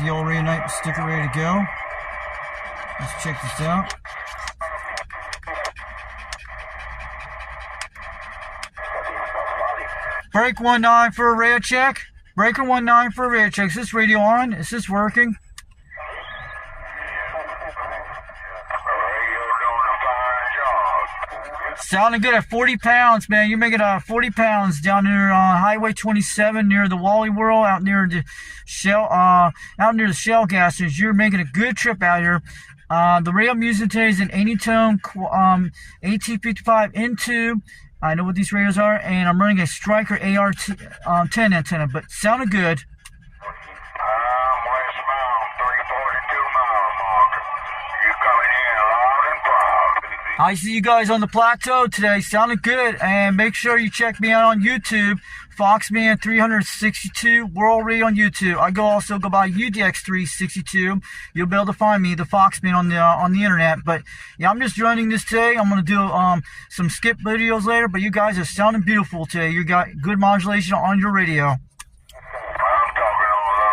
the old Radio Night sticker ready to go. Let's check this out. Break 19 for a radio check. Breaker 19 for a radio check. Is this radio on? Is this working? Sounding good at 40 pounds, man. You're making 40 pounds down near Highway 27 near the Wally World, out near the Shell, gases. You're making a good trip out here. The radio I'm using today is an anytone AT5555NII. I know what these radios are, and I'm running a Striker AR10 antenna, but sounded good. Westbound 342 mile mark. You coming in loud and proud. I see you guys on the plateau today. Sounded good, and make sure you check me out on YouTube. Foxman362 World Radio on YouTube. I also go by UDX362. You'll be able to find me, the Foxman, on the internet. But yeah, I'm just running this today. I'm gonna do some skip videos later. But you guys are sounding beautiful today. You got good modulation on your radio. I'm talking on a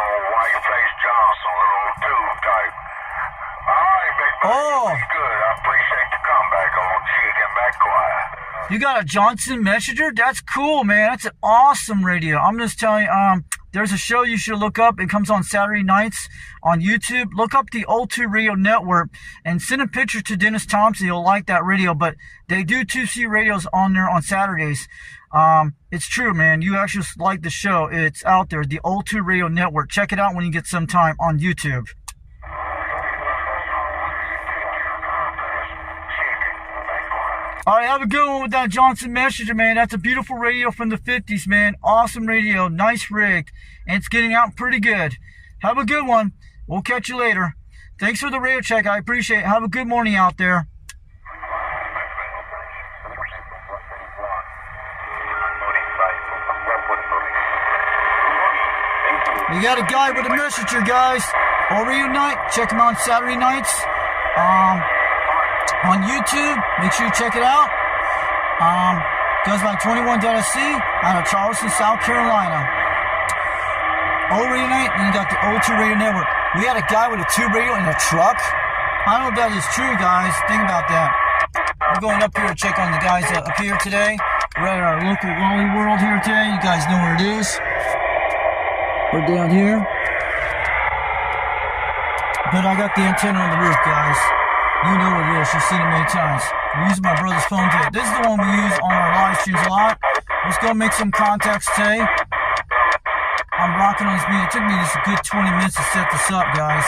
little white-faced Johnson, little tube type. All right, big buddy. Oh. Good. I appreciate the comeback, old chick, and back quiet. You got a Johnson Messenger? That's cool, man. That's an awesome radio. I'm just telling you, there's a show you should look up. It comes on Saturday nights on YouTube. Look up the O2 Radio Network and send a picture to Dennis Thompson. He'll like that radio. But they do 2C radios on there on Saturdays. It's true, man. You actually like the show. It's out there, the O2 Radio Network. Check it out when you get some time on YouTube. All right, have a good one with that Johnson Messenger, man. That's a beautiful radio from the 50s, man. Awesome radio, nice rig, and it's getting out pretty good. Have a good one. We'll catch you later. Thanks for the radio check. I appreciate it. Have a good morning out there. We got a guy with a messenger, guys. All Radio Night. Check him out Saturday nights. On YouTube, make sure you check it out. Goes by 21.C out of Charleston, South Carolina. Old Radio Night, and you got the O2 Radio Network. We had a guy with a tube radio in a truck. I don't know if that is true, guys. Think about that. I'm going up here to check on the guys up here today. We're at our local Wally World here today. You guys know where it is. We're down here. But I got the antenna on the roof, guys. You know what it is. You've seen it many times. We're using my brother's phone today. This is the one we use on our live streams a lot. Let's go make some contacts today. I'm rocking on this meeting. It took me just a good 20 minutes to set this up, guys.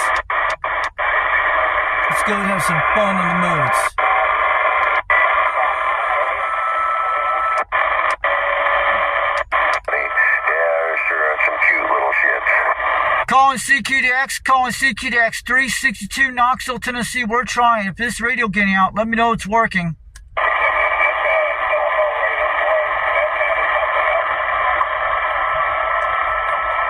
Let's go and have some fun on the modes. Yeah, sure, some cute little shit. Calling CQDX362 Knoxville, Tennessee. We're trying. If this radio getting out, let me know it's working.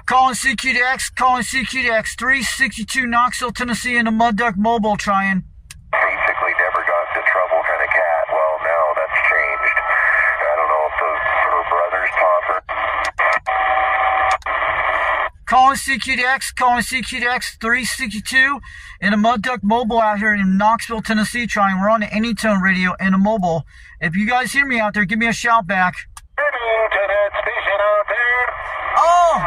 Calling CQDX362 Knoxville, Tennessee in the Mud Duck Mobile trying. Basically never got into trouble kind of cat. Well, now that's changed. I don't know if her brothers taught her. Calling CQDX362 in a Mud Duck Mobile out here in Knoxville, Tennessee trying. We're on the Anytone radio and a mobile. If you guys hear me out there, give me a shout back. Internet station out there. Oh!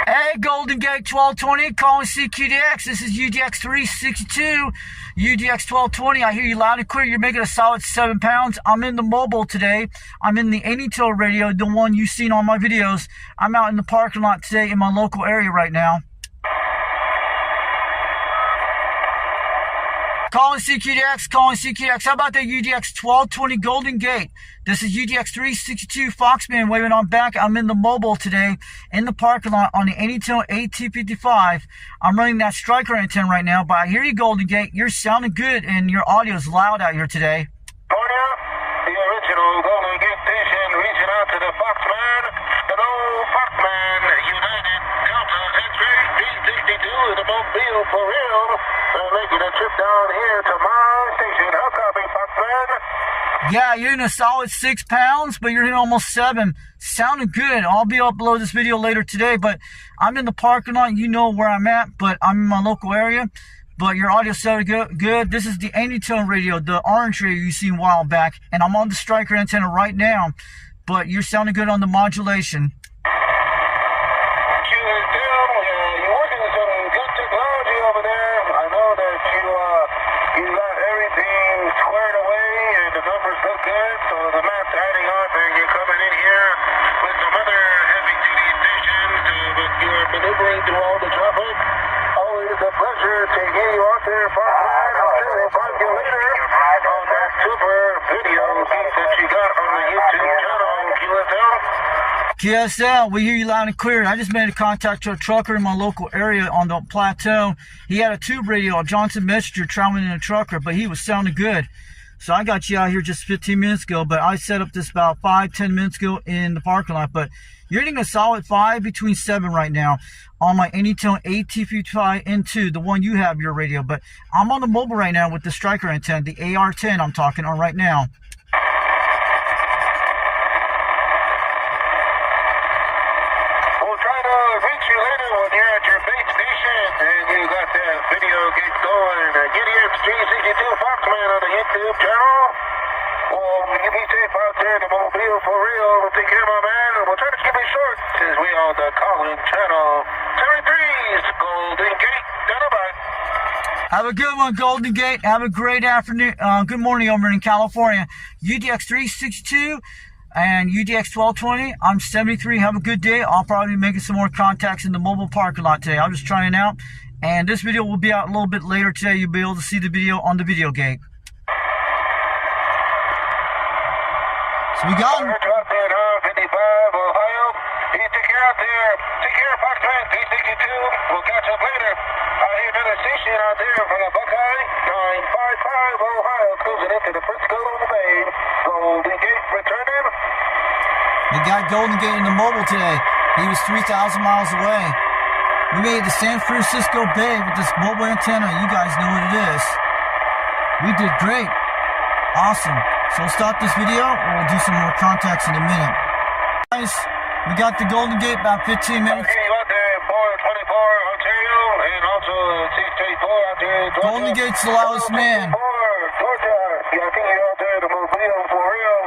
Hey, Golden Gate 1220, calling CQDX. This is UDX362, UDX1220. I hear you loud and clear. You're making a solid 7 pounds. I'm in the mobile today. I'm in the Anytone radio, the one you've seen on my videos. I'm out in the parking lot today in my local area right now. Calling CQDX. How about that UDX1220 Golden Gate? This is UDX362 Foxman waving on back. I'm in the mobile today in the parking lot on the anytone AT55. I'm running that Striker antenna right now, but I hear you, Golden Gate. You're sounding good and your audio is loud out here today. California, the original Golden Gate station reaching out to the Foxman. Hello, Foxman, United Delta X-ray 362 in the mobile for real. Making a trip down here to my station. How copy, Foxman? Yeah, you're in a solid 6 pounds, but you're in almost 7. Sounding good. I'll be upload this video later today, but I'm in the parking lot. You know where I'm at, but I'm in my local area. But your audio sounded good. This is the Anytone radio, the orange radio you seen a while back, and I'm on the striker antenna right now. But you're sounding good on the modulation. You're working with some good technology over there. I know that you got everything squared away and the numbers look good, so the map's adding up and you're coming in here with some other heavy-duty stations, but you're maneuvering through all the traffic. Always a pleasure to hear you out there, Foxman. We'll talk to you later on that super video piece that you got on the YouTube channel, QSL. QSL, we hear you loud and clear. I just made a contact to a trucker in my local area on the plateau. He had a tube radio, a Johnson Messenger, traveling in a trucker, but he was sounding good. So I got you out here just 15 minutes ago, but I set up this about 5-10 minutes ago in the parking lot. But you're getting a solid 5 between 7 right now on my anytoneAT5555NII, the one you have your radio. But I'm on the mobile right now with the striker antenna, the AR10 I'm talking on right now. Video gets going. UDX362 Foxman on the YouTube channel. You be safe out there in the mobile for real. We'll take care of my man. We'll try to keep it short since we on the calling channel. 73's Golden Gate. Bye. Have a good one, Golden Gate. Have a great afternoon. Good morning over in California. UDX362 and UDX1220. I'm 73. Have a good day. I'll probably be making some more contacts in the mobile parking lot today. I'm just trying out. And this video will be out a little bit later today. You'll be able to see the video on the video gate. So we got him. 55, Ohio. You take care out there. Take care, Foxman. P62. We'll catch up later. I hear another station out there from the Buckeye. 955, Ohio. Cruising into the Frisco on the Bay. Golden Gate returning. We got Golden Gate in the mobile today. He was 3,000 miles away. We made the San Francisco Bay with this mobile antenna. You guys know what it is. We did great. Awesome. So we'll stop this video and we'll do some more contacts in a minute. Guys, we got the Golden Gate about 15 minutes. Okay, you out there in 424 Ontario and also 634 out there in Georgia. Golden Gate's the loudest man. Georgia. Yeah, I think you're out there in the mobile for real.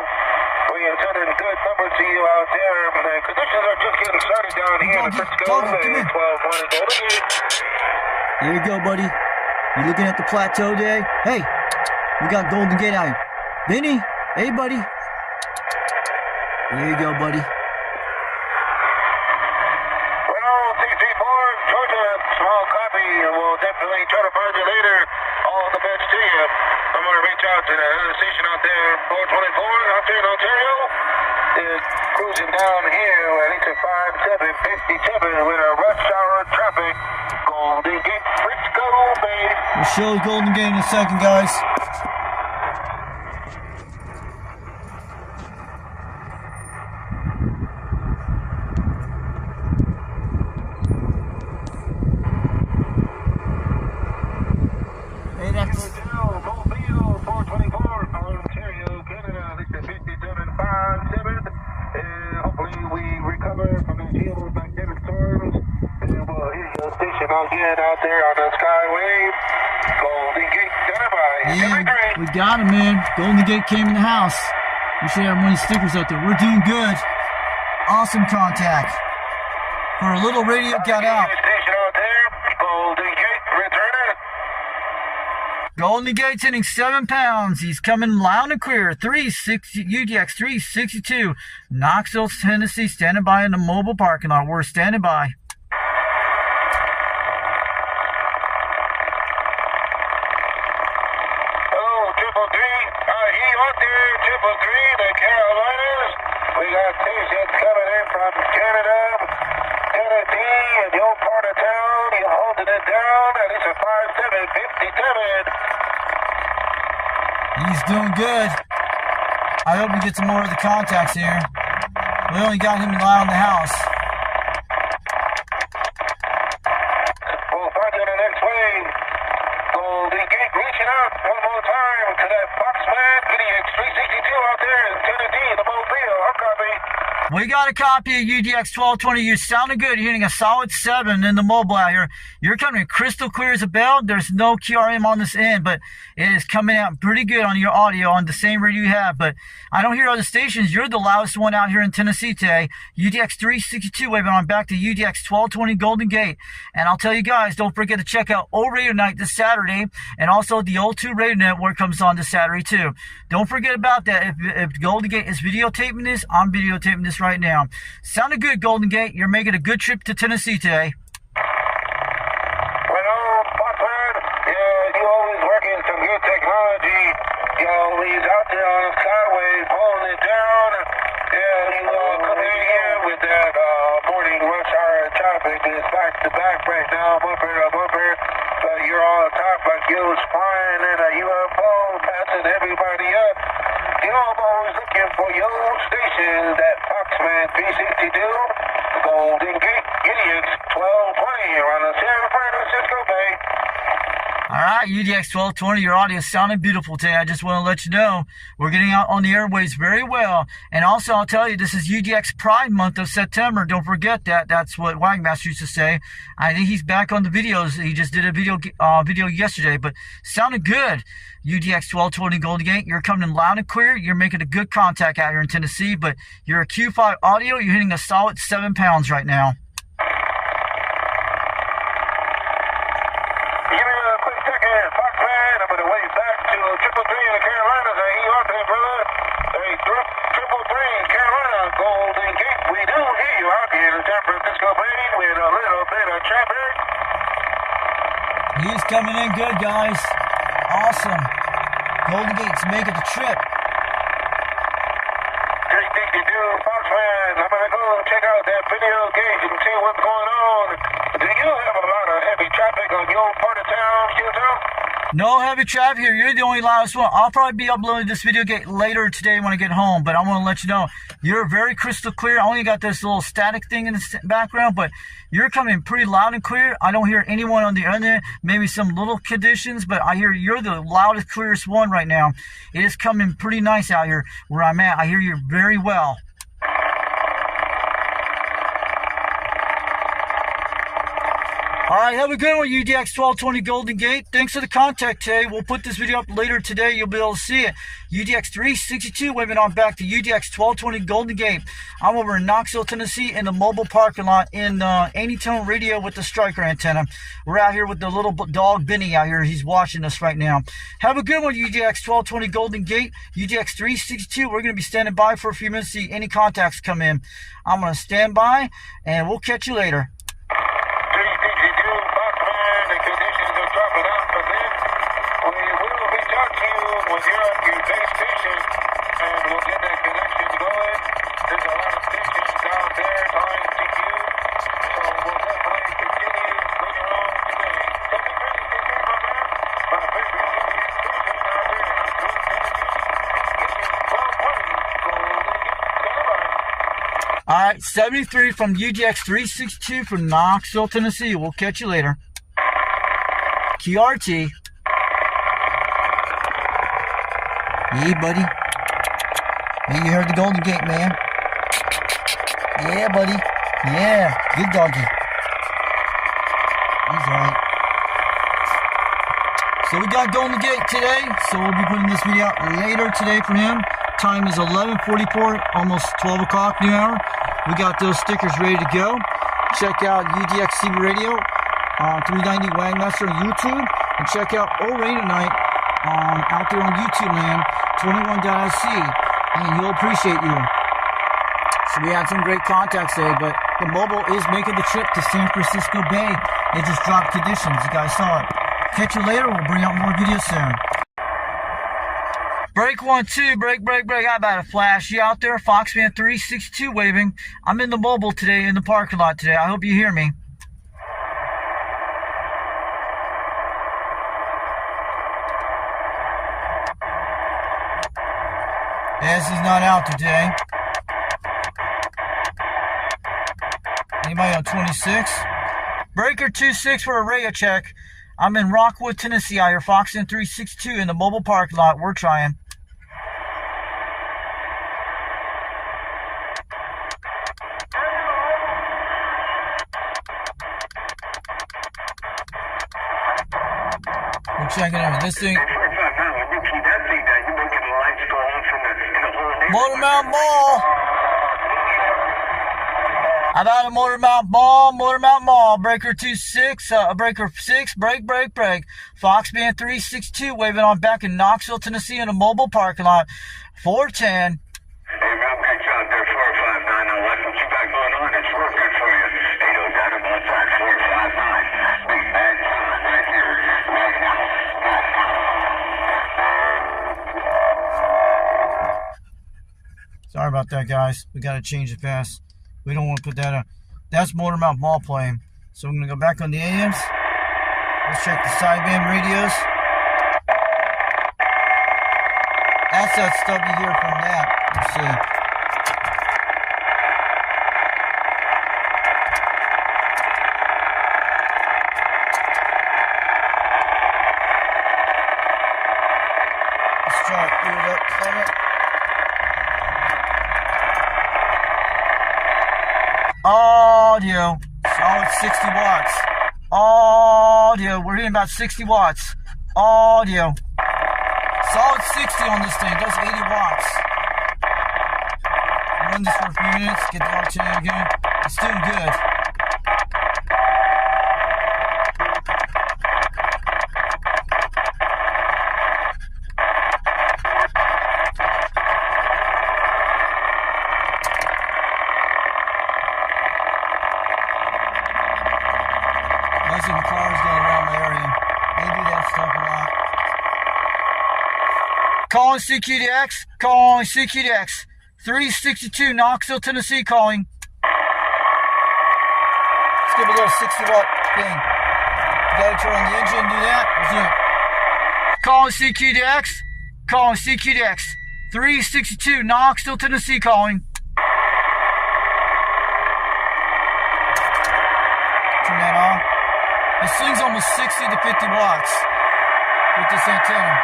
We are sending good numbers to you out there. The conditions are just getting started down here in the Frisco. 12-1 Golden Gate. There you go, buddy. You looking at the plateau today? Hey, we got Golden Gate out here. Vinny, hey, buddy. There you go, buddy. Well, 634, Georgia, small copy. We'll definitely try to find you later. All the best to you. I'm going to reach out to the other station out there, 424, out there in Ontario. Is cruising down here at 5757 with a rush hour traffic. Golden Gate, Frisco Bay. We'll show Golden Gate in a second, guys. Again out there on the Skyway, Golden Gate, yeah, we got him, man. Golden Gate came in the house. We should have one of these stickers out there. We're doing good. Awesome contact. For a little radio got out. Station out there, Golden Gate returning. Golden Gate's hitting 7 pounds. He's coming loud and clear. UDX362, Knoxville, Tennessee, standing by in the mobile parking lot. We're standing by. The Carolinas. We got stations coming in from Canada, Tennessee, and the old part of town. You're holding it down, and it's a 5757. He's doing good. I hope we get some more of the contacts here. We only got him loud in the house. We'll find you in the next wave. Golden Gate reaching out one more time to that Foxman UDX362 out there in Tennessee, the Mobile. I'll copy. We got a copy of UDX1220. You sounded good. You're hitting a solid 7 in the mobile out here. You're coming crystal clear as a bell. There's no QRM on this end, but it is coming out pretty good on your audio on the same radio you have. But I don't hear other stations. You're the loudest one out here in Tennessee today. UDX362 waving on back to UDX1220 Golden Gate. And I'll tell you guys, don't forget to check out Old Radio Night this Saturday. And also the Old 2 Radio Network comes on this Saturday too. Don't forget about that. If Golden Gate is videotaping this, I'm videotaping this right now. Sounded good, Golden Gate. You're making a good trip to Tennessee today. Well, Foxman, yeah, you always working some good technology. You always out there on the skyway pulling it down. Yeah, you come in here with that morning rush hour traffic. It's back to back right now, bumper to bumper. But you're on top like you was flying in a UFO, passing everybody up. You know, I'm always looking for your station, that Foxman 362, Golden Gate, UDX 1220, around the San Francisco Bay. All right, UDX 1220, your audio is sounding beautiful today. I just want to let you know we're getting out on the airwaves very well. And also, I'll tell you, this is UDX Pride month of September. Don't forget that. That's what Wagmaster used to say. I think he's back on the videos. He just did a video yesterday, but sounded good. UDX 1220 Golden Gate, you're coming in loud and clear. You're making a good contact out here in Tennessee, but you're a Q5 audio. You're hitting a solid 7 pounds right now. Give me a quick second, Foxman. I'm going to wait back to 333 in the Carolinas. Hey, you out there, brother? Hey, 333 in Carolina, Golden Gate. We do hear you out here in San Francisco Bay with a little bit of traffic. He's coming in good, guys. Awesome. Golden Gate's making the trip. Great thing to do, Foxman. I'm going to go check out that video gauge and see what's going on. Do you have a lot of heavy traffic on your part of town, Q-Town? No heavy traffic here. You're the only loudest one. I'll probably be uploading this video gate later today when I get home, but I want to let you know you're very crystal clear. I only got this little static thing in the background, but you're coming pretty loud and clear. I don't hear anyone on the other end, maybe some little conditions, but I hear you're the loudest, clearest one right now. It is coming pretty nice out here where I'm at. I hear you very well. All right, have a good one, UDX 1220 Golden Gate. Thanks for the contact today. We'll put this video up later today. You'll be able to see it. UDX 362 waving on back to UDX 1220 Golden Gate. I'm over in Knoxville, Tennessee in the mobile parking lot in Anytone Radio with the striker antenna. We're out here with the little dog Benny out here. He's watching us right now. Have a good one, UDX 1220 Golden Gate. UDX 362, we're going to be standing by for a few minutes to see any contacts come in. I'm going to stand by, and we'll catch you later. When you're at your base station, and we'll get that connection going. There's a lot of stations down there trying to get you, so we'll definitely continue later on today. So be ready to hear my man, my favorite UDX station out there in Knoxville, Tennessee. It's your 1220 Golden Gate. All right, 73 from UDX 362 from Knoxville, Tennessee. We'll catch you later. QRT. Yeah, buddy. Yeah, you heard the Golden Gate, man. Yeah, buddy. Yeah, good doggy. He's alright. So we got Golden Gate today, so we'll be putting this video out later today for him. Time is 11:44, almost 12 o'clock new hour. We got those stickers ready to go. Check out UDX Cbradio on 390 Wagmaster on YouTube, and check out Old Radio Night out there on YouTube land, 21.SC, and he'll appreciate you. So we had some great contacts today, but the mobile is making the trip to San Francisco Bay. It just dropped conditions. You guys saw it. Catch you later. We'll bring out more videos soon. Break 1, 2, break. I about to flash you out there. Foxman 362 waving. I'm in the mobile today, in the parking lot today. I hope you hear me. Yes, he's not out today. Anybody on 26? Breaker 26 for a radio check. I'm in Rockwood, Tennessee. I hear Fox Tn 362 in the mobile parking lot. We're trying. We're checking out this thing. Motor Mount Mall. I'm out of Motor Mount Mall, breaker 26, breaker 6, brake. Fox Tn 362 waving on back in Knoxville, Tennessee in a mobile parking lot. 410. Hey, real quick shot there, 459. What you got going on? It's working for you. 80 down about track 459. Big bad sign right here. Right now. Sorry about that, guys. We got to change the pass. We don't want to put that on. That's Motor Mount Mall playing. So we're going to go back on the AMs. Let's check the sideband radios. That's that stuff you hear from that. Let's see. Let's try to boot it up. Play it. Audio, solid 60 watts. Audio, we're hitting about 60 watts. Audio, solid 60 on this thing, does 80 watts. Run this for a few minutes, get the alternator again. It's doing good. Most of the cars going around my area. They do that stuff a lot. Calling CQDX. 362 Knoxville, Tennessee calling. Let's give it a little 60 watt thing. You gotta turn on the engine and do that. Let's do it. Calling CQDX. 362 Knoxville, Tennessee calling. Turn that on. This thing's almost 60 to 50 watts with this antenna.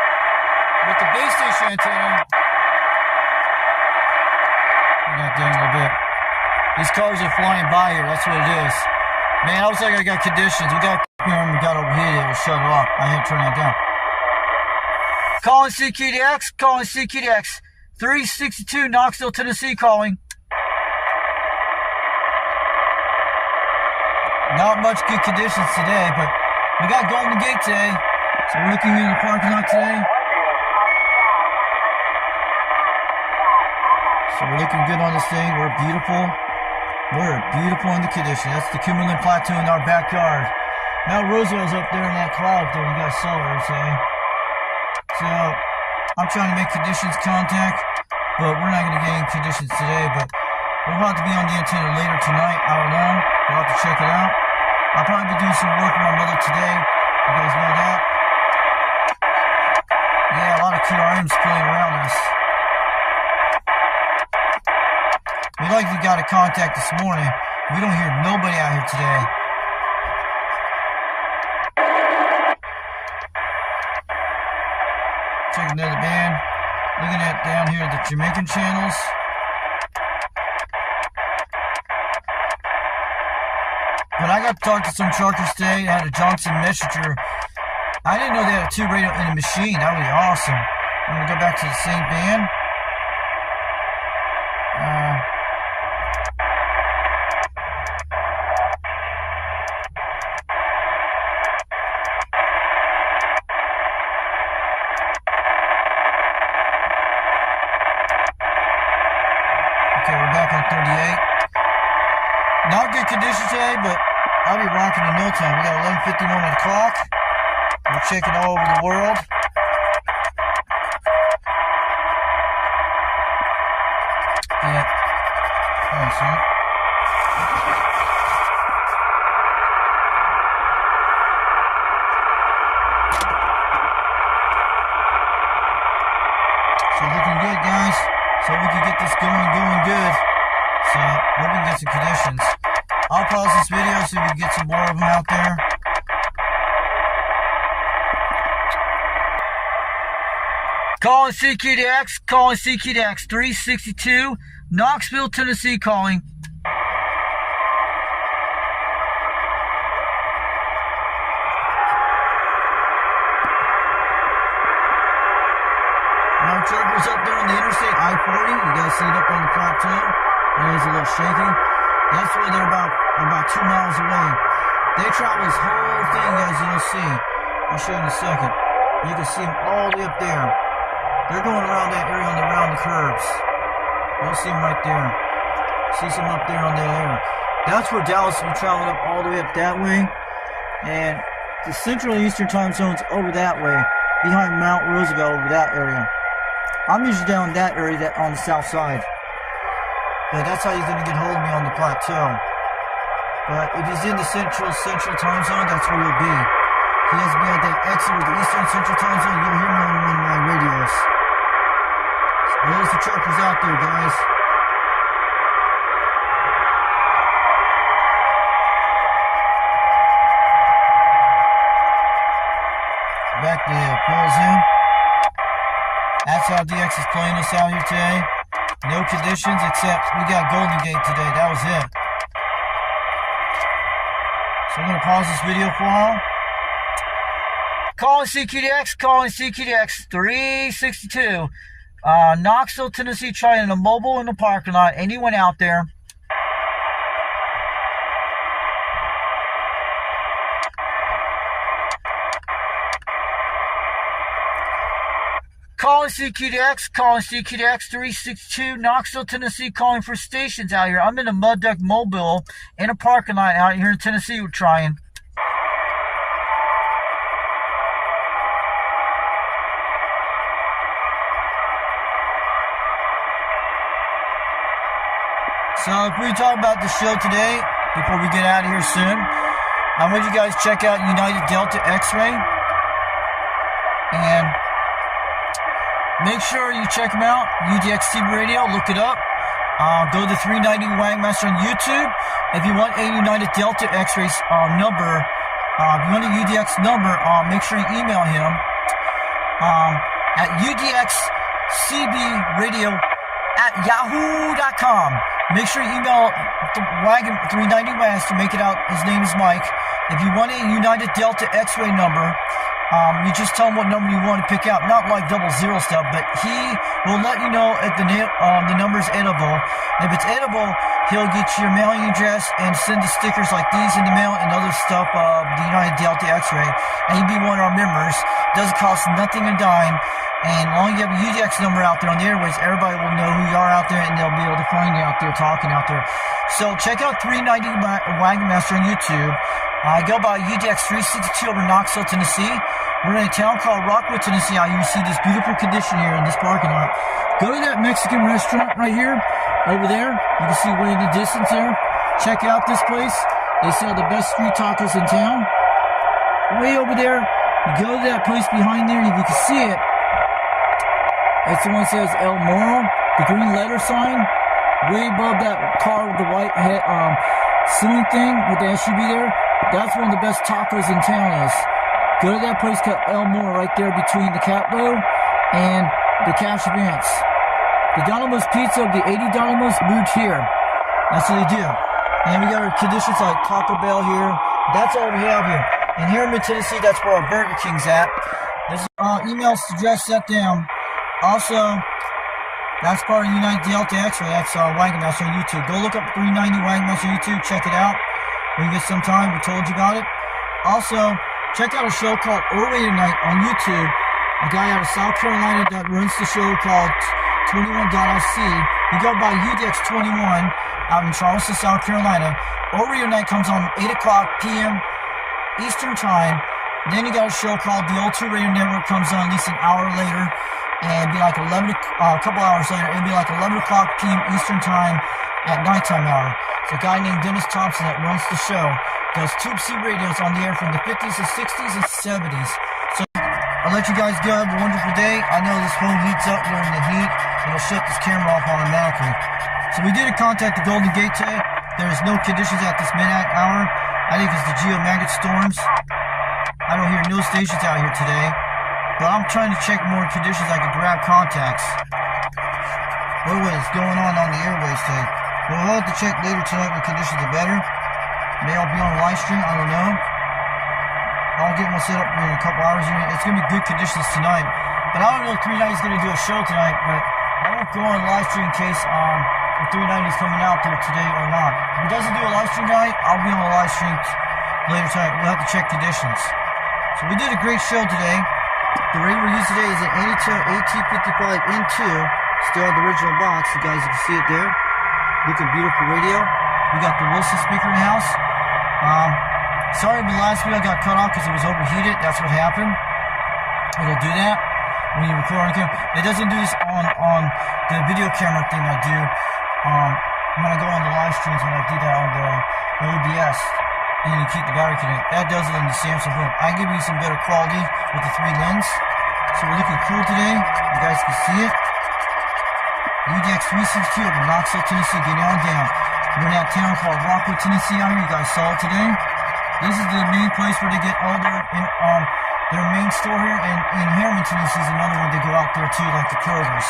With the base station antenna, turn that down a little bit. These cars are flying by here, that's what it is. Man, I was like I got conditions. We got overheated, it'll shut it off. I had to turn that down. Calling CQDX. 362 Knoxville, Tennessee calling. Not much good conditions today, but we got Golden Gate today, so we're looking in the parking lot today. So we're looking good on this thing. We're beautiful in the condition. That's the Cumberland Plateau in our backyard. Mount Rosal's up there in that cloud there. You guys saw it today. So I'm trying to make conditions contact, but we're not going to get any conditions today. But we're about to be on the antenna later tonight. I don't know. We'll have to check it out. I'll probably be doing some work with my mother today. You guys know that? Yeah, a lot of QRMs playing around us. We likely got a contact this morning. We don't hear nobody out here today. Check another band. Looking at down here the Jamaican channels. But I got to talk to some truckers today. I had a Johnson Messenger. I didn't know they had a tube radio in the machine. That would be awesome. I'm going to go back to the same band. Okay, we're back on 38. Not good conditions today, but I'll be rocking in no time. We got 11:51 on the clock. We're checking all over the world. Yeah. Oh, son. So looking good, guys. So we can get this going good. So hope we can get some conditions. I'll pause this video so we can get some more of them out there. Calling CQDX, calling CQDX362, Knoxville, Tennessee calling. Our truckers up there on the interstate I-40, you guys see it up on the plateau. It is a little shaky. That's where they're about 2 miles away. They travel this whole thing, guys, you'll see. I'll show you in a second. You can see them all the way up there. They're going around that area around the curves. You'll see them right there. See some up there on that area. That's where Dallas will be traveling up all the way up that way. And the Central and Eastern time zone's over that way, behind Mount Roosevelt, over that area. I'm usually down in that area on the south side. But that's how he's going to get hold of me on the plateau. But if he's in the central time zone, that's where he'll be. He has to be at that exit with the Eastern Central time zone. You'll hear me on one of my radios. So there's the truckers out there, guys. Back to full zoom. That's how DX is playing us out here today. No conditions except we got Golden Gate today. That was it. So I'm going to pause this video for a while. Calling CQDX 362. Knoxville, Tennessee, trying a mobile in the parking lot. Anyone out there? Calling CQDX 362, Knoxville, Tennessee, calling for stations out here. I'm in a Mud Duck Mobile in a parking lot out here in Tennessee. We're trying. So if we talk about the show today, before we get out of here soon, I want you guys to check out United Delta X-Ray. And make sure you check them out. UDX362, look it up. Go to 390 Wagmaster on YouTube. If you want a United Delta X-Ray number, if you want a UDX number, make sure you email him at UDXCBradio@yahoo.com. Make sure you email the Wagon 390 West to make it out. His name is Mike. If you want a United Delta X-Ray number, you just tell him what number you want to pick out. Not like 00 stuff, but he will let you know if the number's edible. If it's edible, he'll get your mailing address and send the stickers like these in the mail and other stuff of the United Delta X-Ray. And you'll be one of our members. Doesn't cost nothing a dime. And as long as you have a UDX number out there on the airways, everybody will know who you are out there, and they'll be able to find you out there, talking out there. So check out 390 Wagon Master on YouTube. I go by UDX362 over Knoxville, Tennessee. We're in a town called Rockwood, Tennessee. You see this beautiful condition here in this parking lot. Go to that Mexican restaurant right here, over there. You can see way in the distance there. Check out this place. They sell the best street tacos in town. Way over there, you go to that place behind there, if you can see it. It's the one that says El Moro, the green letter sign. Way above that car with the white head, ceiling thing with the SUV there. That's one of the best tacos in town is. Go to that place called El Moro right there between the Caplo and the Cash Advance. The Domino's Pizza, the 80 Domino's, moved here. That's what they do. And we got our conditions like Taco Bell here. That's all we have here. And here in Tennessee, that's where our Burger King's at. This email address set down. Also, that's part of United Delta X-Ray. That's Wagon Master on YouTube. Go look up 390 Wagon Master on YouTube. Check it out. When you get some time, we told you about it. Also, check out a show called Early Tonight on YouTube. A guy out of South Carolina that runs the show called 21.LC. You go by UDX21 out in Charleston, South Carolina. Early Tonight comes on 8 o'clock p.m. Eastern Time. Then you got a show called The Old 2 Radio Network, comes on at least an hour later. And it'd be like a couple hours later, it'd be like 11 o'clock p.m. Eastern Time at nighttime hour. It's a guy named Dennis Thompson that runs the show. Does Tube C radios on the air from the 50s and 60s and 70s. So I'll let you guys go. Have a wonderful day. I know this phone heats up during the heat. It'll shut this camera off automatically. So we did contact the Golden Gate today. There's no conditions at this midnight hour. I think it's the geomagnet storms. I don't hear no stations out here today. but I'm trying to check more conditions I can grab contacts. What is going on the airways today? Well, we'll have to check later tonight when conditions are better. Maybe I'll be on a live stream, I don't know. I'll get my setup in a couple hours. It's going to be good conditions tonight. But I don't know if 390 is going to do a show tonight, but I won't go on a live stream in case if 390 is coming out there today or not. If he doesn't do a live stream tonight, I'll be on a live stream later tonight. We'll have to check conditions. So we did a great show today. The radio we're using today is an anytoneAT5555NII. Still on the original box. You guys can see it there. Looking beautiful radio. We got the Wilson speaker in the house. Sorry, but last video I got cut off because it was overheated. That's what happened. It'll do that when you record on camera. It doesn't do this on the video camera thing I do. When I go on the live streams, when I do that on the OBS, and you keep the battery connected. That does it on the Samsung phone. I give you some better quality with the 3 lens. So we're looking cool today. You guys can see it. UDX362 up in Knoxville, Tennessee. Get on down. We're in that town called Rockwood, Tennessee out here. You guys saw it today. This is the main place where they get all their main store here, and in Harriman, Tennessee is another one they go out there too, like the Kroger's.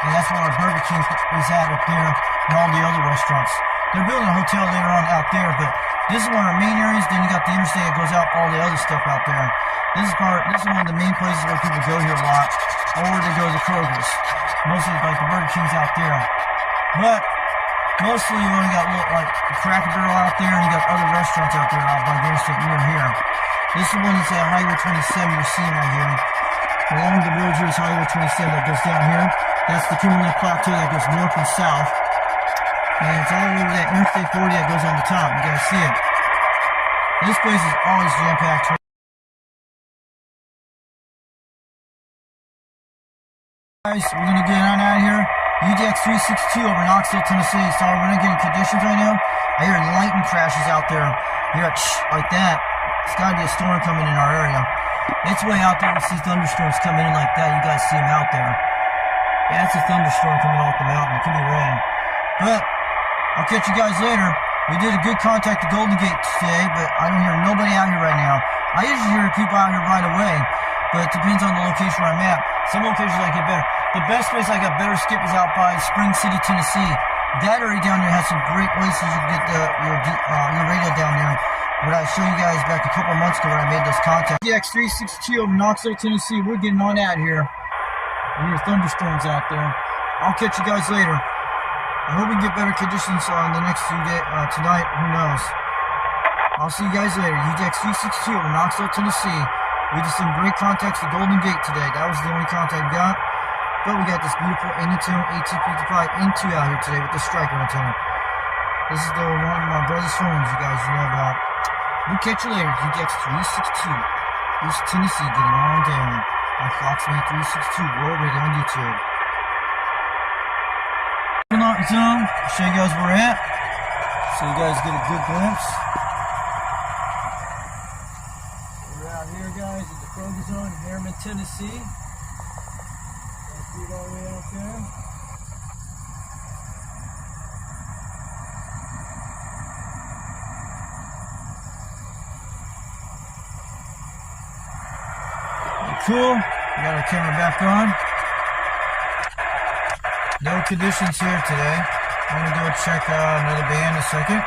And that's where our Burger King is at up there, and all the other restaurants. They're building a hotel later on out there, but this is one of our main areas. Then you got the interstate that goes out all the other stuff out there. This is one of the main places where people go here a lot, or they go to the Kroger's. Mostly like the Burger King's out there, but mostly you only got like the Cracker Barrel out there, and you got other restaurants out there out by the interstate near here. This is one that's at Highway 27 you're seeing right here. Along the road here is Highway 27 that goes down here. That's the Kimberly Plateau that goes north and south. And it's all over that Interstate 40 that goes on the top. You guys see it. This place is always jam-packed. Guys, we're going to get on out of here. UDX362 over Knoxville, Tennessee. Sorry, we're not getting conditions right now. I hear lightning crashes out there. You hear it like that. It's got to be a storm coming in our area. It's way out there. We see thunderstorms coming in like that. You guys see them out there. Yeah, it's a thunderstorm coming off the mountain. It could be rain. But I'll catch you guys later. We did a good contact at Golden Gate today, but I don't hear nobody out here right now. I usually hear people out here right away, but it depends on the location where I'm at. Some locations I get better. The best place I got better skip is out by Spring City, Tennessee. That area down there has some great places you can get your radio down there. But I showed you guys back a couple of months ago when I made this contact. UDX362 over Knoxville, Tennessee. We're getting on out here. We hear thunderstorms out there. I'll catch you guys later. I hope we get better conditions on the next few days. Tonight, who knows? I'll see you guys later. UDX362 over Knoxville, Tennessee. We did some great contacts at Golden Gate today. That was the only contact we got. But we got this beautiful anytoneAT5555NII out here today with the striker antenna. This is one of my brother's phones you guys know about. We'll catch you later. UDX362. East Tennessee getting on down on Foxman 362 World Radio on YouTube. Zone. Show you guys where we're at. So you guys get a good glimpse. We're out here, guys, at the Kroger Zone in Harriman, Tennessee. See it all the way out there. Cool. We got our camera back on. No conditions here today. I'm going to go check another band in a second.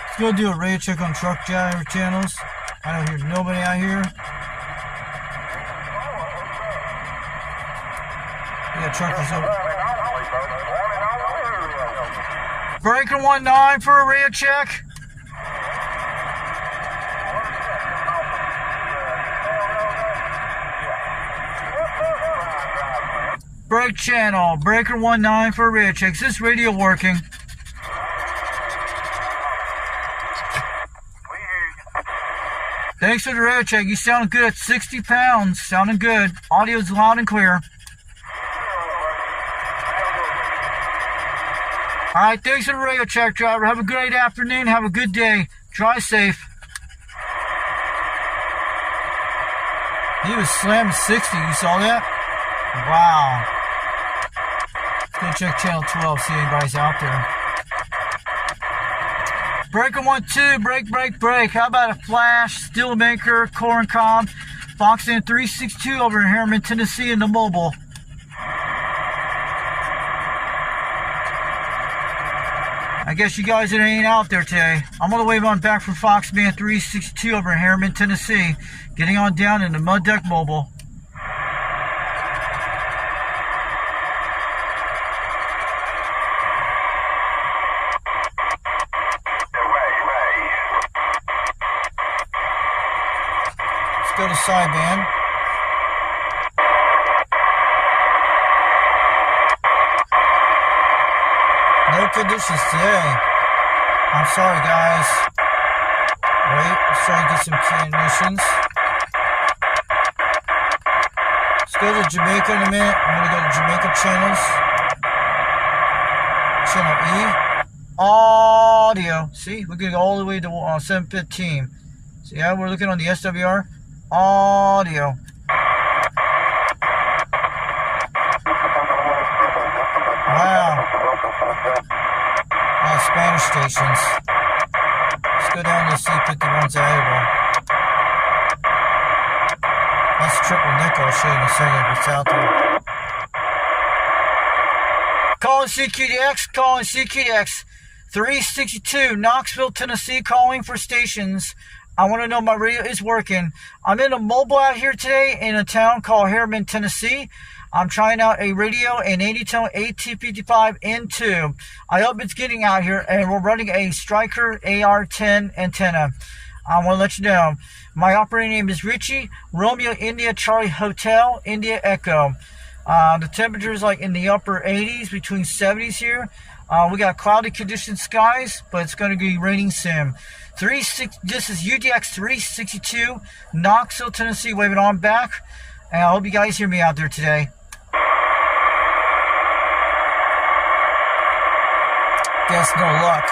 Let's go do a radio check on truck driver channels. I don't hear nobody out here. Yeah, truckers over. Breaker 19 for a radio check. Break channel. Breaker 19 for a radio check. Is this radio working? Thanks for the radio check. You sound good at 60 pounds. Sounding good. Audio's loud and clear. Alright, thanks for the radio check, driver. Have a great afternoon. Have a good day. Drive safe. He was slamming 60. You saw that? Wow. Let's go check channel 12, see if anybody's out there. Breaker 1-2, break. How about a flash, Steelmaker, Corn Cob, Foxman 362 over in Harriman, Tennessee in the mobile. I guess you guys ain't out there today. I'm on the way on back from Foxman 362 over in Harriman, Tennessee, getting on down in the Mud Deck Mobile. Let's go to sideband. No conditions today. I'm sorry, guys. Wait, let's try to get some conditions. Let's go to Jamaica in a minute. I'm going to go to Jamaica channels. Channel E. Audio. See, we're going to go all the way to 715. See how we're looking on the SWR? Audio. Wow. Spanish stations. Let's go down to C51's available. That's triple nickel. I'll show you in a second if it's out there. Calling CQDX, 362, Knoxville, Tennessee, calling for stations. I want to know my radio is working. I'm in a mobile out here today in a town called Harriman, Tennessee. I'm trying out a radio, an anytoneAT5555NII. I hope it's getting out here, and we're running a Striker AR10 antenna. I want to let you know, my operating name is Richie, Romeo India Charlie Hotel, India Echo. The temperature is like in the upper 80s, between 70s here. We got cloudy condition skies, but it's going to be raining soon. This is UDX362, Knoxville, Tennessee, waving on back. And I hope you guys hear me out there today. Guess no luck.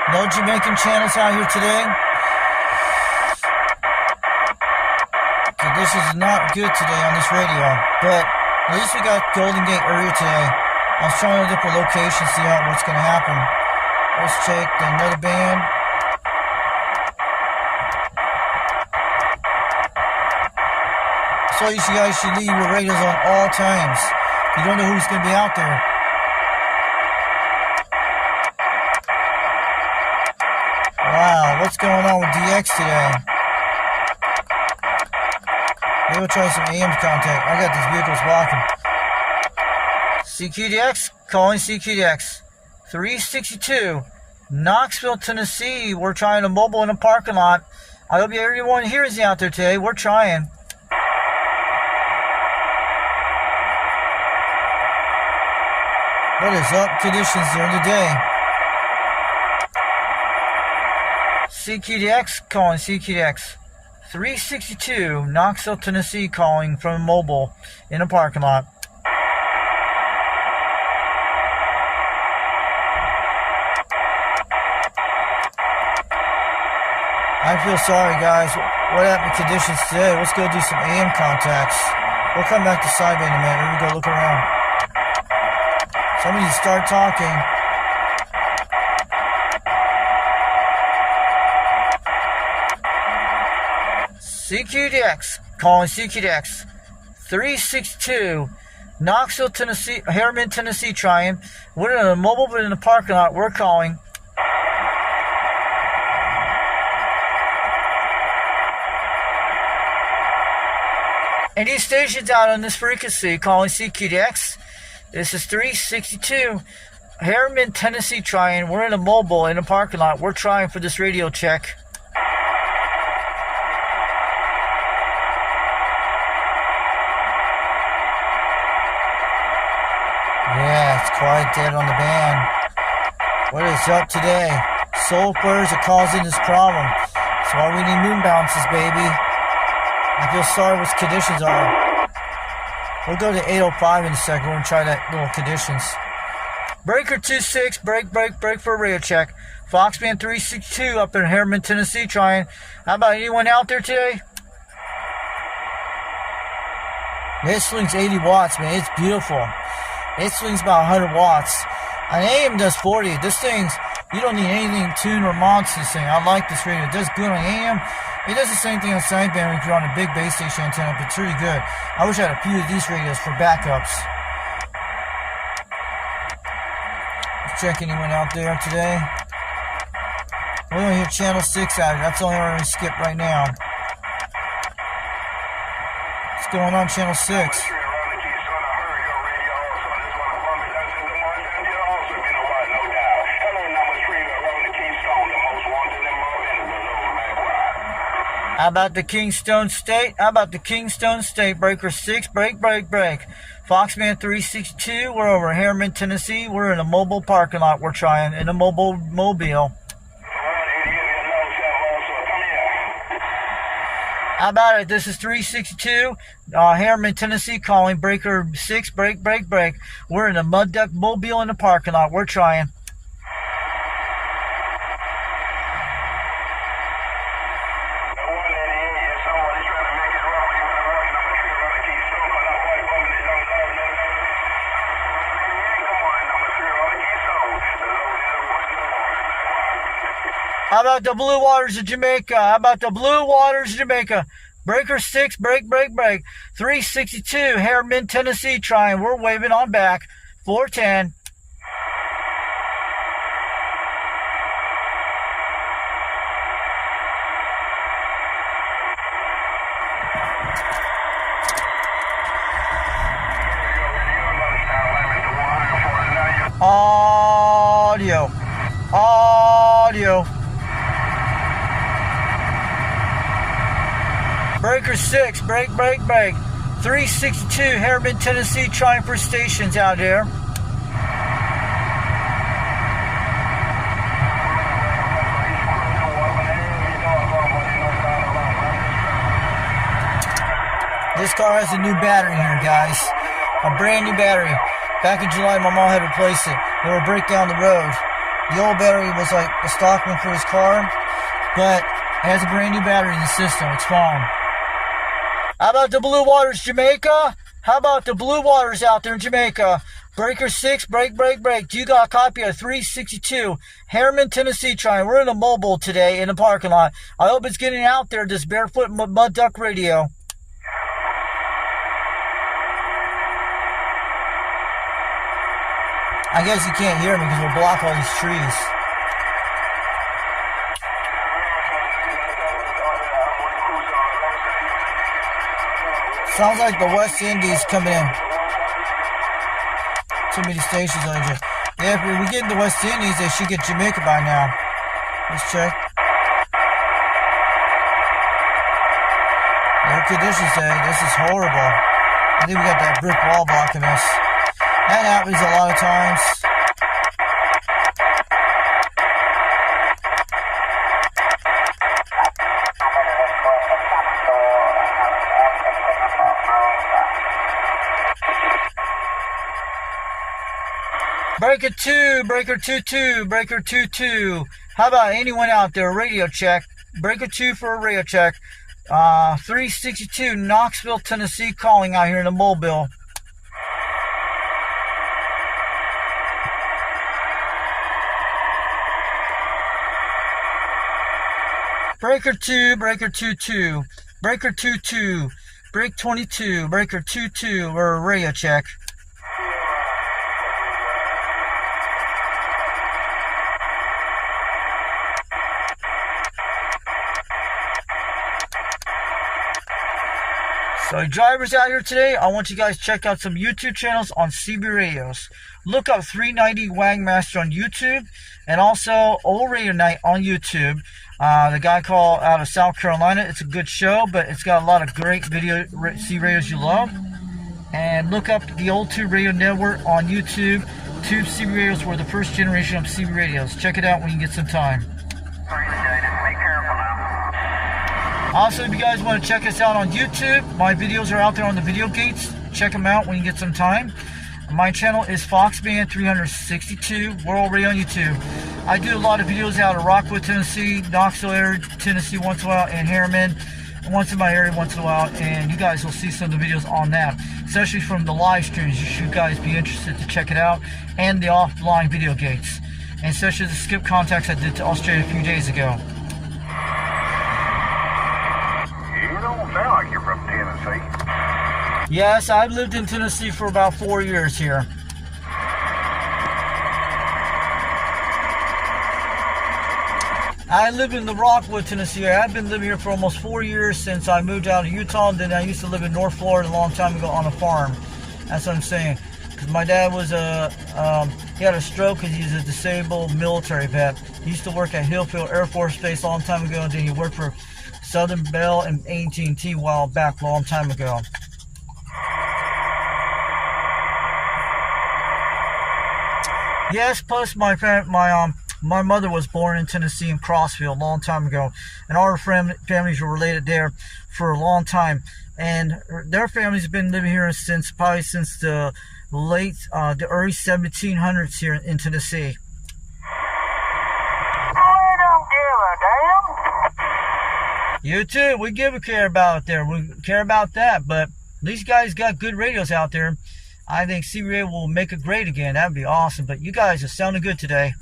No Jamaican channels out here today. Conditions are not good today on this radio, but at least we got Golden Gate area today. I was trying to look for locations, see what's going to happen. Let's check another band. So you guys should leave your radios on all times. You don't know who's going to be out there. Wow, what's going on with DX today? Maybe we'll try some AM contact. I got these vehicles blocking. CQDX, calling CQDX. 362, Knoxville, Tennessee. We're trying a mobile in a parking lot. I hope everyone hears me out there today. We're trying. What is up? Conditions during the day. CQDX, calling CQDX. 362, Knoxville, Tennessee, calling from mobile in a parking lot. I feel sorry, guys. What happened to conditions today? Let's go do some AM contacts. We'll come back to sideband in a minute. We're going to go look around. Somebody start talking. CQDX, calling CQDX. 362, Knoxville, Tennessee, Harriman, Tennessee, trying. We're in a mobile, but in the parking lot. We're calling. Any stations out on this frequency, calling CQDX. This is 362, Harriman, Tennessee, trying. We're in a mobile in a parking lot. We're trying for this radio check. Yeah, it's quiet dead on the band. What is up today? Soul flares are causing this problem. That's why we need moon bounces, baby. I feel sorry what conditions are. We'll go to 805 in a second. We're going to try that little conditions. Breaker 26, break for a radio check. Foxman 362 up in Harriman, Tennessee, trying. How about anyone out there today? It swings 80 watts, man. It's beautiful. It swings about 100 watts. An AM does 40. This thing's, you don't need anything tuned or mounted to this thing. I like this radio. It does good on AM. It does the same thing on sideband if you're on a big base station antenna, but it's really good. I wish I had a few of these radios for backups. Let's check anyone out there today. We're going to hit channel 6 out here. That's the only one we're going to skip right now. What's going on channel 6? How about the Kingstone State? How about the Kingstone State? Breaker 6, break. Foxman 362, we're over Harriman, Tennessee. We're in a mobile parking lot. We're trying in a mobile. How about it? This is 362, Harriman, Tennessee, calling breaker 6, break. We're in a mud duck mobile in the parking lot. We're trying. How about the Blue Waters of Jamaica? Breaker 6, break. 362, Harriman, Tennessee, trying. We're waving on back. 410. Audio. Breaker 6, break. 362, Harriman, Tennessee, trying for stations out here. This car has a new battery here, guys. A brand new battery. Back in July, my mom had replaced it. They were break down the road. The old battery was like a stock one for his car, but it has a brand new battery in the system. It's fine. How about the Blue Waters, Jamaica? How about the Blue Waters out there in Jamaica? Breaker 6, break. Do you got a copy of 362? Harriman, Tennessee, trying. We're in a mobile today in the parking lot. I hope it's getting out there, this barefoot mud duck radio. I guess you can't hear me because we'll block all these trees. Sounds like the West Indies coming in. Too many stations on you. Yeah, if we get into West Indies, they should get Jamaica by now. Let's check. No conditions today. This is horrible. I think we got that brick wall blocking us. That happens a lot of times. Breaker 2-2. How about anyone out there? Radio check. Breaker 2 for a radio check. 362, Knoxville, Tennessee, calling out here in the Mobile. Breaker 2-2. Breaker 2-2. Break 22. Breaker 2-2. Or a radio check. So drivers out here today, I want you guys to check out some YouTube channels on CB Radios. Look up 390 Wagmaster on YouTube, and also Old Radio Night on YouTube. The guy called out of South Carolina. It's a good show, but it's got a lot of great video CB radios you love. And look up the Old Tube Radio Network on YouTube. Tube CB radios were the first generation of CB radios. Check it out when you get some time. Also, if you guys want to check us out on YouTube, my videos are out there on the video gates. Check them out when you get some time. My channel is Foxman362 World Radio on YouTube. I do a lot of videos out of Rockwood, Tennessee, Knoxville area, Tennessee once in a while, and Harriman. once in my area once in a while, and you guys will see some of the videos on that, especially from the live streams. You should guys be interested to check it out, and the offline video gates, and especially the skip contacts I did to Australia a few days ago. You don't sound like you're from Tennessee. Yes, I've lived in Tennessee for about 4 years here. I live in the Rockwood, Tennessee. I've been living here for almost 4 years since I moved out of Utah, and then I used to live in North Florida a long time ago on a farm. That's what I'm saying. Because my dad was he had a stroke because he's a disabled military vet. He used to work at Hillfield Air Force Base a long time ago, and then he worked for Southern Bell and AT&T a while back, a long time ago. Yes, plus my mother was born in Tennessee in Crossville a long time ago, and all her families were related there for a long time, and their families have been living here probably since the early 1700s here in Tennessee. I don't give a damn. You too. We give a care about it there. We care about that, but these guys got good radios out there. I think C-Radio will make it great again. That'd be awesome. But you guys are sounding good today.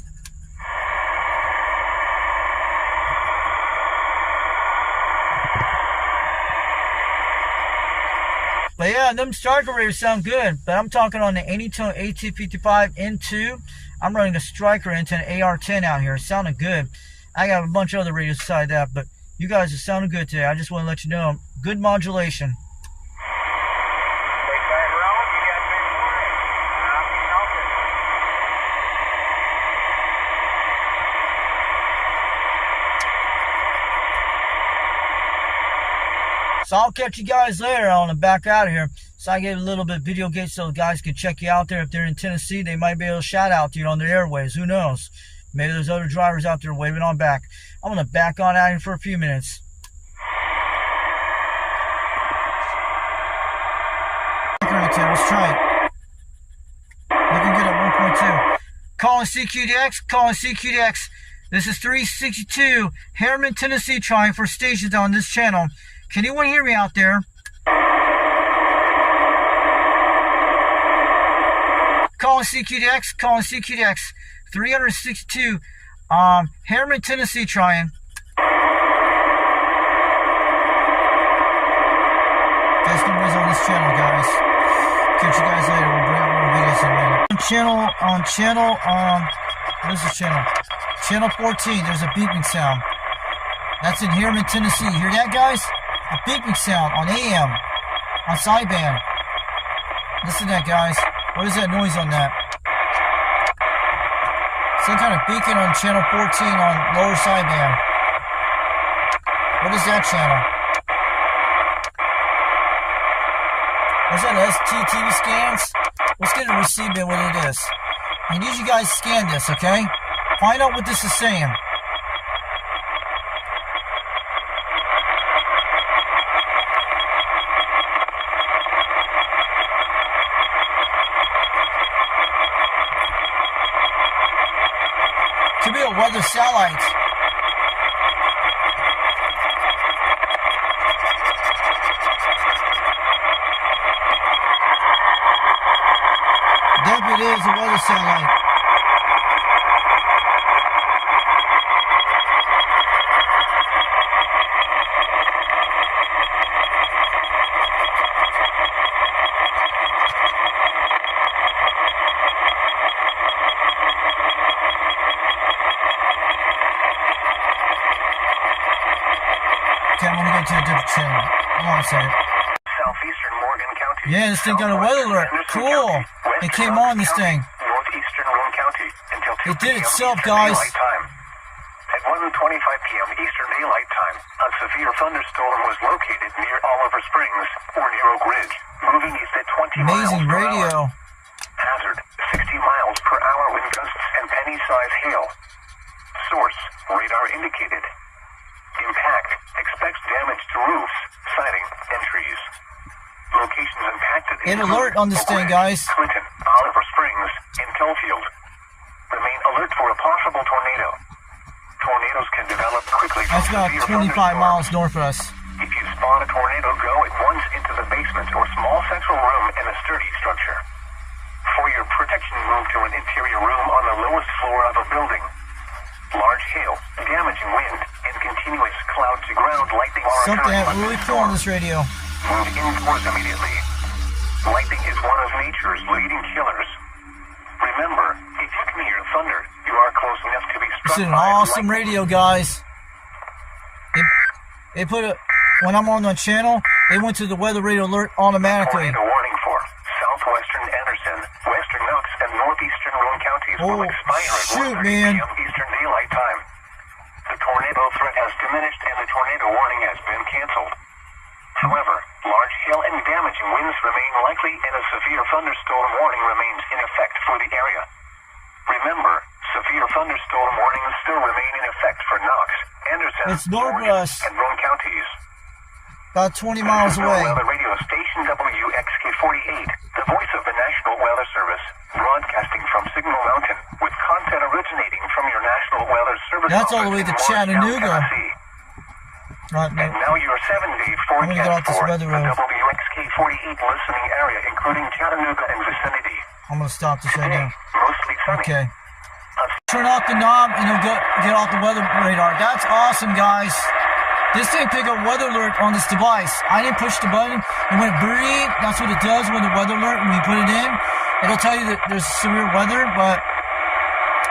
But yeah, them striker radios sound good. But I'm talking on the anytoneAT5555NII. I'm running a striker into an AR-10 out here. It's sounding good. I got a bunch of other radios beside that, but you guys are sounding good today. I just want to let you know, good modulation. So I'll catch you guys later on and back out of here. So I get a little bit of video gate so guys can check you out there. If they're in Tennessee, they might be able to shout out to you on their airways. Who knows? Maybe there's other drivers out there waving on back. I'm going to back on out here for a few minutes. Let's try it. Looking good at 1.2. Calling CQDX. Calling CQDX. This is 362 Harriman, Tennessee, trying for stations on this channel. Can anyone hear me out there? Calling CQDX, calling CQDX, 362, Harriman, Tennessee, trying. There's no noise on this channel, guys. Catch you guys later. We'll bring out more videos in a minute. What is this channel? Channel 14, there's a beeping sound. That's in Harriman, Tennessee. You hear that, guys? A beeping sound on AM, on sideband. Listen to that, guys. What is that noise on that? Some kind of beacon on channel 14 on lower sideband. What is that channel? Is that STTV scans? Let's get a receive it what it is. I need you guys to scan this, okay? Find out what this is saying. Could be a weather satellite. Definitely is a weather satellite. Okay, I'm gonna go to a different channel. Hold on a second. Southeastern Morgan County. Yeah, this thing got a weather alert. Cool. It came on, this thing. Northeastern Rowan County until 2 It did p.m. itself, Eastern guys. Daylight Time. At 1:25 p.m. Eastern Daylight Time, a severe thunderstorm was located near Oliver Springs or near Oak Ridge, moving east at 20 Amazing miles per radio. hour. Hazard, 60 miles per hour wind gusts and penny-size hail. Source, radar indicated. Impact, expects damage to roofs, siding, and trees. Locations impacted Hit alert on this thing, guys. Clinton, Oliver Springs, and Kelfield. Remain alert for a possible tornado. Tornadoes can develop quickly. That's about 25 miles north of us. If you spawn a tornado, go at once into the basement or small central room in a sturdy structure. For your protection, move to an interior room on the lowest floor of a building. Large hail, damaging wind, and continuous cloud-to-ground lightning are Something occurring really cool on this radio. Move indoors immediately. Lightning is one of nature's leading killers. Remember, if you can hear thunder, you are close enough to be struck This is an by awesome lightning. radio, guys. They put it, when I'm on the channel, they went to the weather radio alert automatically. Tornado warning for southwestern Anderson, western Knox, and northeastern Roane counties will expire at shoot, 1:30 man. p.m. Eastern Daylight Time. The tornado threat has diminished and the tornado warning has been canceled. However, large hail and damaging winds remain likely and a severe thunderstorm warning remains in effect for the area. Remember, severe thunderstorm warnings still remain in effect for Knox, Anderson, It's north of Orange, us. and Roane counties. About 20 miles away. Weather radio station WXK48, the voice of the National Weather Service, broadcasting from Signal Mountain with content originating from your National Weather Service. That's all the way office to in Morristown, Chattanooga. Tennessee. Right, And now your 7-day gonna get off forecast this for weather the road. WXK48 listening area, including Chattanooga and vicinity. I'm going to stop this right Today, now. mostly sunny. Okay. Turn off the knob and it'll get off the weather radar. That's awesome, guys. This thing picked up weather alert on this device. I didn't push the button. It went breathe. That's what it does when the weather alert, when you put it in. It'll tell you that there's severe weather, but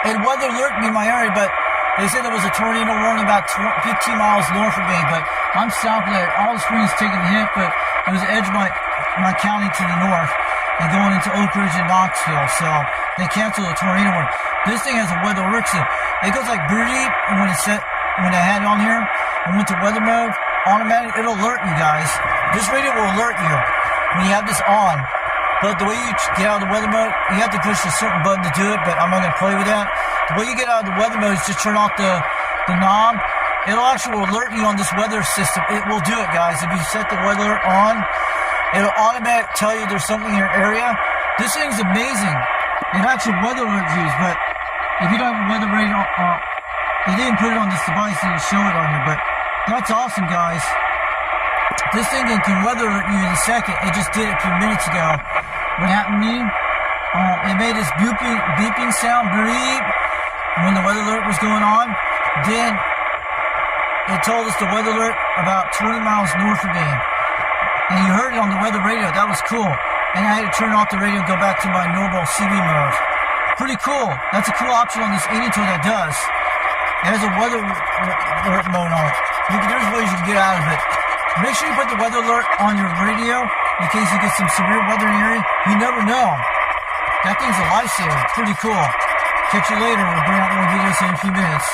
it weather alert me in my area, but they said there was a tornado warning about 15 miles north of me, but I'm south of that. All the Springs taking the hit, but it was the edge of my county to the north and going into Oak Ridge and Knoxville, so they canceled the tornado warning. This thing has a weather alert system. It goes like breathe, and when I had it on here, and went to weather mode, automatic, it'll alert you guys. This radio will alert you when you have this on. But the way you get out of the weather mode, you have to push a certain button to do it, but I'm not going to play with that. The way you get out of the weather mode is just turn off the knob. It'll actually alert you on this weather system. It will do it, guys. If you set the weather alert on, it'll automatically tell you there's something in your area. This thing's amazing. It actually weather alerts you, but if you don't have a weather radar, they didn't put it on this device and show it on here, but that's awesome, guys. This thing can weather alert you in a second. It just did it a few minutes ago. What happened to me? It made this beeping sound, beep, when the weather alert was going on. Then it told us the weather alert about 20 miles north of me. And you heard it on the weather radio. That was cool. And I had to turn off the radio and go back to my normal CB mode. Pretty cool. That's a cool option on this anytone that does. It has a weather alert mode on it. There's ways you can get out of it. Make sure you put the weather alert on your radio in case you get some severe weather in your area. You never know. That thing's a lifesaver. It's pretty cool. Catch you later. We'll bring out more videos in a few minutes.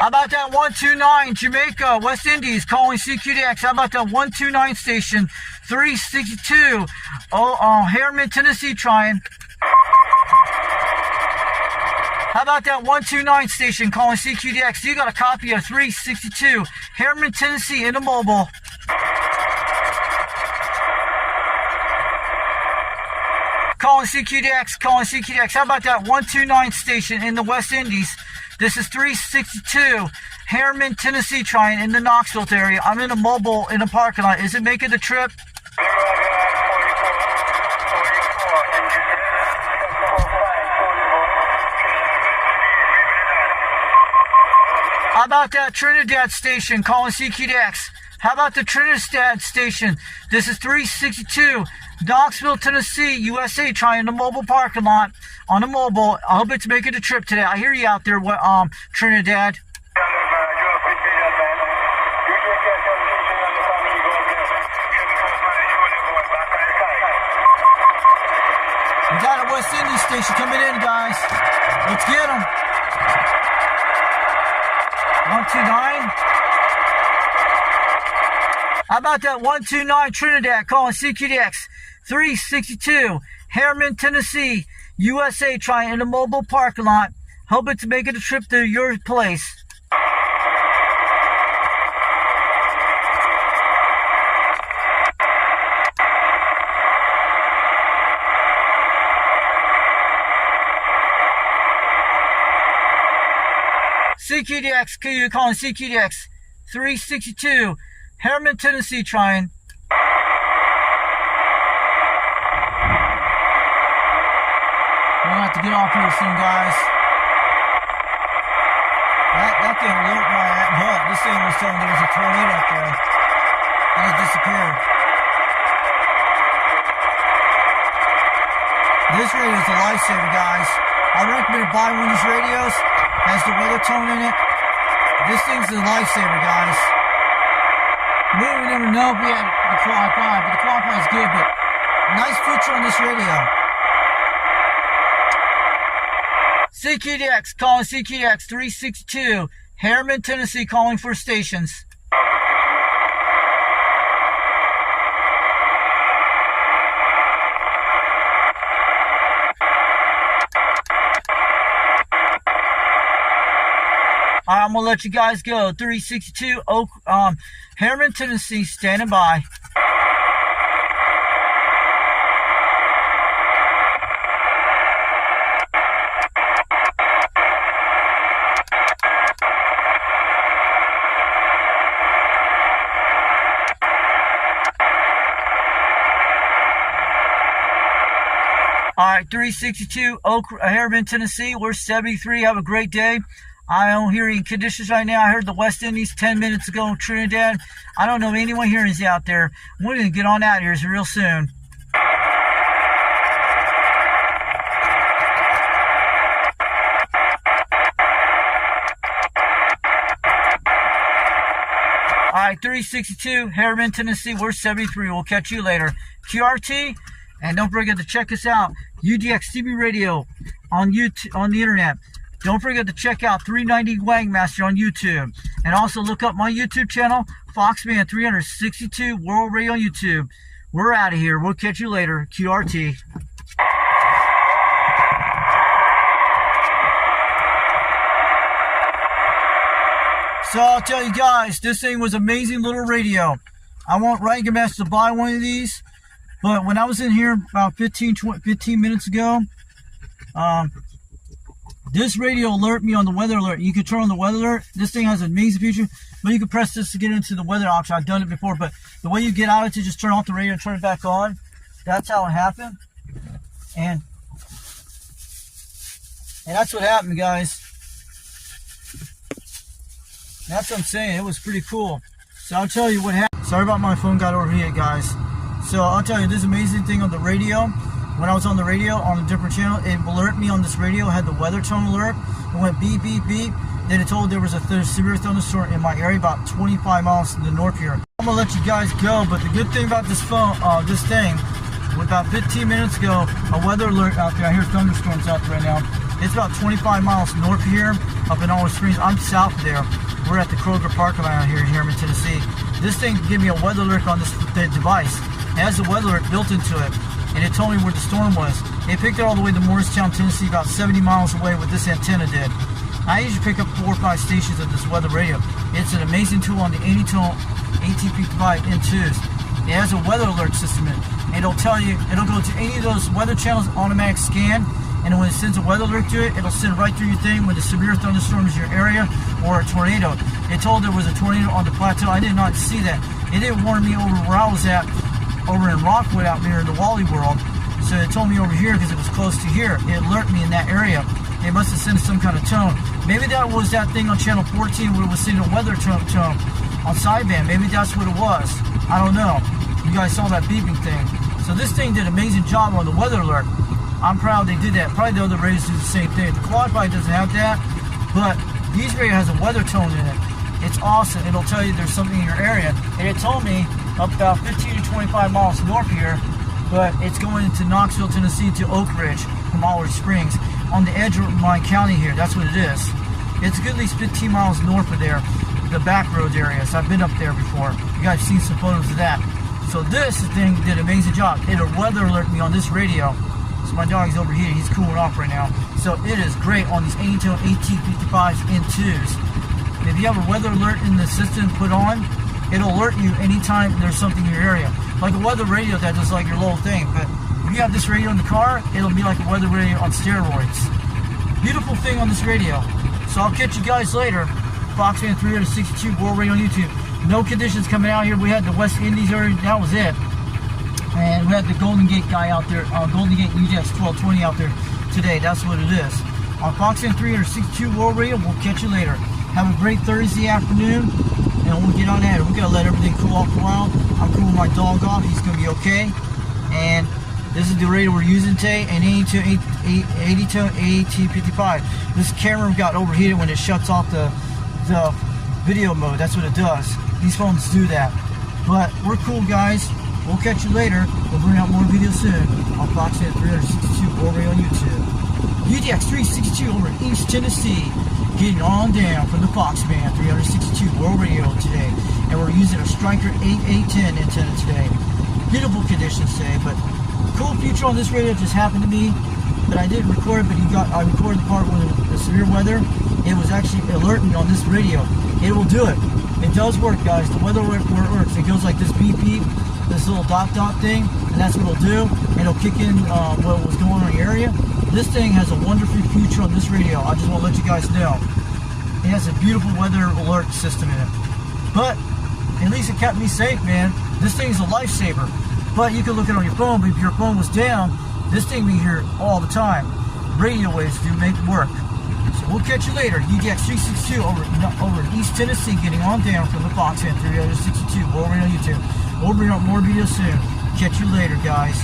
How about that 129 Jamaica, West Indies, calling CQDX? How about that 129 station, 362, Harriman, Tennessee, trying. How about that 129 station calling CQDX? You got a copy of 362, Harriman, Tennessee, in the mobile. Calling CQDX, calling CQDX. How about that 129 station in the West Indies? This is 362, Harriman, Tennessee, trying in the Knoxville area. I'm in a mobile in a parking lot. Is it making the trip? How about that Trinidad station calling CQDX? How about the Trinidad station? This is 362, Knoxville, Tennessee, USA, trying the mobile parking lot on a mobile. I hope it's making the trip today. I hear you out there, Trinidad. We got a West Indies station coming in, guys. Let's get them. 129. How about that 129 Trinidad calling CQDX? 362, Harriman, Tennessee, USA, trying in a mobile parking lot. Hope it's making a trip to your place. CQDX, you're calling CQDX 362, Harriman, Tennessee, trying. We're gonna have to get off here soon, guys. That thing alerted my butt. This thing was telling there was a tornado up there. And it disappeared. This radio is a lifesaver, guys. I recommend buying one of these radios. Has the weather tone in it. This thing's a lifesaver, guys. We never know if we had the qualify, but the qualify is good, but nice feature on this radio. CQDX, calling CQDX362, Harriman, Tennessee, calling for stations. Alright, I'm going to let you guys go. 362 Harriman, Tennessee, standing by. Alright, 362 Harriman, Tennessee. We're 73. Have a great day. I don't hear any conditions right now. I heard the West Indies 10 minutes ago in Trinidad. I don't know anyone hearing is out there. We're going to get on out here real soon. Alright, 362 Harriman, Tennessee. We're 73. We'll catch you later. QRT. And don't forget to check us out. UDX362 on YouTube, on the internet. Don't forget to check out 390 Wangmaster on YouTube. And also look up my YouTube channel, Foxman 362 World Radio on YouTube. We're out of here. We'll catch you later. QRT. So I'll tell you guys, this thing was amazing little radio. I want Rankin Master to buy one of these. But when I was in here about 15 minutes ago, this radio alerted me on the weather alert. You can turn on the weather alert. This thing has an amazing feature, but you can press this to get into the weather option. I've done it before, but the way you get out of it to just turn off the radio and turn it back on, that's how it happened. And that's what happened, guys. That's what I'm saying. It was pretty cool. So I'll tell you what happened. Sorry about my phone got overheated, guys. So I'll tell you this amazing thing on the radio. When I was on the radio on a different channel, it alerted me on this radio. It had the weather tone alert. It went beep, beep, beep. Then it told there was a severe thunderstorm in my area about 25 miles to the north here. I'm going to let you guys go, but the good thing about this phone, this thing, about 15 minutes ago, a weather alert out there. I hear thunderstorms out there right now. It's about 25 miles north of here, up in Olive Springs. I'm south of there. We're at the Kroger parking lot out here in Harriman, Tennessee. This thing gave me a weather alert on this device. It has a weather alert built into it, and it told me where the storm was. It picked it all the way to Morristown, Tennessee, about 70 miles away, what this antenna did. I usually pick up 4 or 5 stations of this weather radio. It's an amazing tool on the anytoneAT5555NII. It has a weather alert system in it. It'll tell you, it'll go to any of those weather channels, automatic scan, and when it sends a weather alert to it, it'll send right through your thing when the severe thunderstorm is in your area or a tornado. It told there was a tornado on the plateau. I did not see that. It didn't warn me over where I was at, over in Rockwood out there in the Wally world. So it told me over here because it was close to here. It alerted me in that area. It must have sent some kind of tone. Maybe that was that thing on channel 14 where it was sending a weather tone on sideband. Maybe that's what it was. I don't know. You guys saw that beeping thing. So this thing did an amazing job on the weather alert. I'm proud they did that. Probably the other radios do the same thing. The Quadify doesn't have that, but these radio has a weather tone in it. It's awesome. It'll tell you there's something in your area. And it told me up about 15 to 25 miles north here, but it's going into Knoxville, Tennessee to Oak Ridge from Olive Springs on the edge of my county here. That's what it is. It's a good at least 15 miles north of there, the back roads area. So I've been up there before. You guys seen some photos of that. So this thing did an amazing job. It'll weather alert me on this radio. So my dog's overheating. He's cooling off right now. So it is great on these anytoneAT5555NIIs. If you have a weather alert in the system put on, it'll alert you anytime there's something in your area. Like a weather radio that does like your little thing. But if you have this radio in the car, it'll be like a weather radio on steroids. Beautiful thing on this radio. So I'll catch you guys later. Foxman 362 World Radio on YouTube. No conditions coming out here. We had the West Indies area, that was it. And we had the Golden Gate guy out there, Golden Gate UDX362 out there today. That's what it is. On Fox N 362 World Radio, we'll catch you later. Have a great Thursday afternoon, and we'll get on at it. We gotta let everything cool off a while. I'm cooling my dog off. He's gonna be okay. And this is the radio we're using today, an anytoneAT55. This camera got overheated when it shuts off the video mode. That's what it does. These phones do that. But we're cool, guys. We'll catch you later. We'll bring out more videos soon on Fox N 362 World Radio on YouTube. UDX362 over in East Tennessee, getting on down from the Fox Band 362 World Radio today. And we're using a Striker 8810 antenna today. Beautiful conditions today, but cool feature on this radio just happened to me. But I didn't record it, but I recorded the part with the severe weather. It was actually alerting on this radio. It will do it. It does work, guys. The weather where it works. It goes like this beep beep, this little dot thing, and that's what it'll do. And it'll kick in what was going on in the area. This thing has a wonderful future on this radio. I just want to let you guys know. It has a beautiful weather alert system in it. But at least it kept me safe, man. This thing is a lifesaver. But you can look at it on your phone, but if your phone was down, this thing be here all the time. Radio waves do make it work. So we'll catch you later. UDX362 over in East Tennessee, getting on down from the Fox N 362 World Radio on YouTube. We'll bring up more videos soon. Catch you later, guys.